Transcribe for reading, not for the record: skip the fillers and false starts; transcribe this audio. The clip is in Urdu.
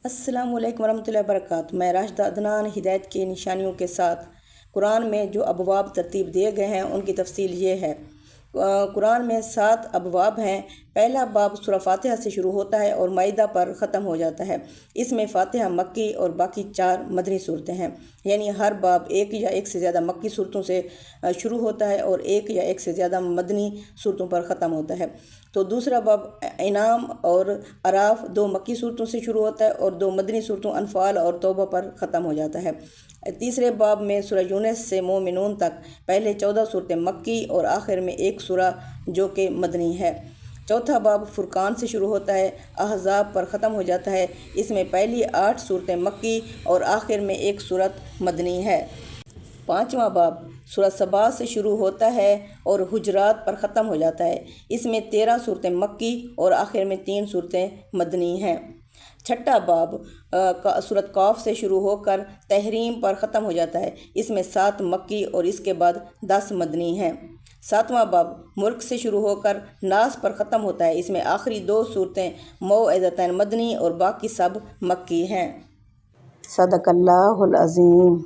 السلام علیکم ورحمۃ اللہ وبرکاتہ۔ میں راشدہ عدنان ہدایت کی نشانیوں کے ساتھ قرآن میں جو ابواب ترتیب دیے گئے ہیں ان کی تفصیل یہ ہے۔ قرآن میں 7 ابواب ہیں۔ پہلا باب سورہ فاتحہ سے شروع ہوتا ہے اور مائدہ پر ختم ہو جاتا ہے۔ اس میں فاتحہ مکی اور باقی 4 مدنی صورتیں ہیں، یعنی ہر باب ایک یا ایک سے زیادہ مکی صورتوں سے شروع ہوتا ہے اور ایک یا ایک سے زیادہ مدنی صورتوں پر ختم ہوتا ہے۔ تو دوسرا باب انعام اور اعراف 2 مکی صورتوں سے شروع ہوتا ہے اور 2 مدنی صورتوں انفال اور توبہ پر ختم ہو جاتا ہے۔ تیسرے باب میں سورہ یونس سے مومنون تک پہلے 14 صورتیں مکی اور آخر میں ایک سورہ جو کہ مدنی ہے۔ چوتھا باب فرقان سے شروع ہوتا ہے، احزاب پر ختم ہو جاتا ہے۔ اس میں پہلی 8 صورتیں مکی اور آخر میں ایک صورت مدنی ہے۔ پانچواں باب سورہ سبا سے شروع ہوتا ہے اور حجرات پر ختم ہو جاتا ہے۔ اس میں 13 صورتیں مکی اور آخر میں 3 صورتیں مدنی ہیں۔ چھٹا باب سورۃ قاف سے شروع ہو کر تحریم پر ختم ہو جاتا ہے۔ اس میں 7 مکی اور اس کے بعد 10 مدنی ہیں۔ ساتواں باب ملک سے شروع ہو کر ناس پر ختم ہوتا ہے۔ اس میں آخری 2 صورتیں موعظتین مدنی اور باقی سب مکی ہیں۔ صدق اللہ العظیم۔